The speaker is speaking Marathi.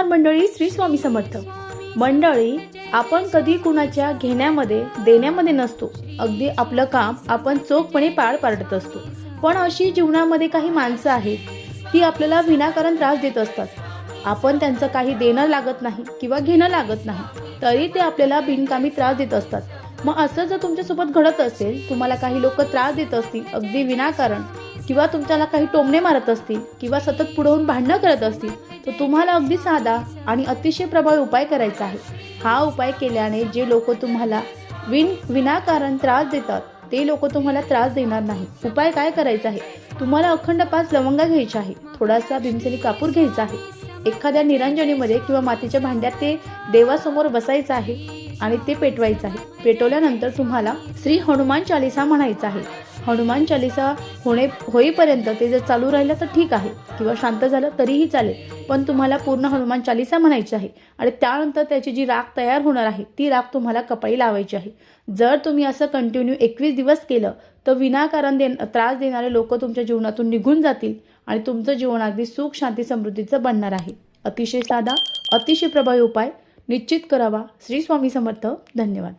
नमस्कार मंडळी, श्री स्वामी समर्थ मंडळी. आपण कधी कुणाच्या घेण्यामध्ये देण्यामध्ये नसतो. अगदी आपलं काम आपण चोखपणे पार पाडत असतो. पण अशी जीवनामध्ये काही माणसं आहेत, ती आपल्याला विनाकारण त्रास देत असतात. आपण त्यांचं काही देणं लागत नाही किंवा घेणं लागत नाही, तरी ते आपल्याला बिनकामी त्रास देत असतात. मग असं जर तुमच्यासोबत घडत असेल, तुम्हाला काही लोक त्रास देत असतील अगदी विनाकारण, किंवा तुमच्याला काही टोमणे मारत असतील किंवा सतत पुढवून भांडणं करत असतील, तर तुम्हाला अगदी साधा आणि अतिशय प्रभावी उपाय करायचा आहे. हा उपाय केल्याने जे लोक तुम्हाला विनाकारण त्रास देतात, ते लोक तुम्हाला त्रास देणार नाही. उपाय काय करायचा आहे? तुम्हाला अखंड 5 लवंगा घ्यायच्या आहे, थोडासा भीमसेनी कापूर घ्यायचा आहे, एखाद्या निरंजनीमध्ये किंवा मातीच्या भांड्यात ते देवासमोर बसायचं आहे आणि ते पेटवायचं आहे. पेटवल्यानंतर तुम्हाला श्री हनुमान चालीसा म्हणायचा आहे. हनुमान चालीसा होईपर्यंत ते जर चालू राहिलं तर ठीक आहे, किंवा शांत झालं तरीही चालेल, पण तुम्हाला पूर्ण हनुमान चालीसा म्हणायची आहे. आणि त्यानंतर त्याची जी राख तयार होणार आहे, ती राख तुम्हाला कपाळी लावायची आहे. जर तुम्ही असं कंटिन्यू 21 दिवस केलं, तर विनाकारण त्रास देणारे लोक तुमच्या जीवनातून निघून जातील आणि तुमचं जीवन अगदी सुख, शांती, समृद्धीचं बनणार आहे. अतिशय साधा, अतिशय प्रभावी उपाय निश्चित करावा. श्री स्वामी समर्थ. धन्यवाद.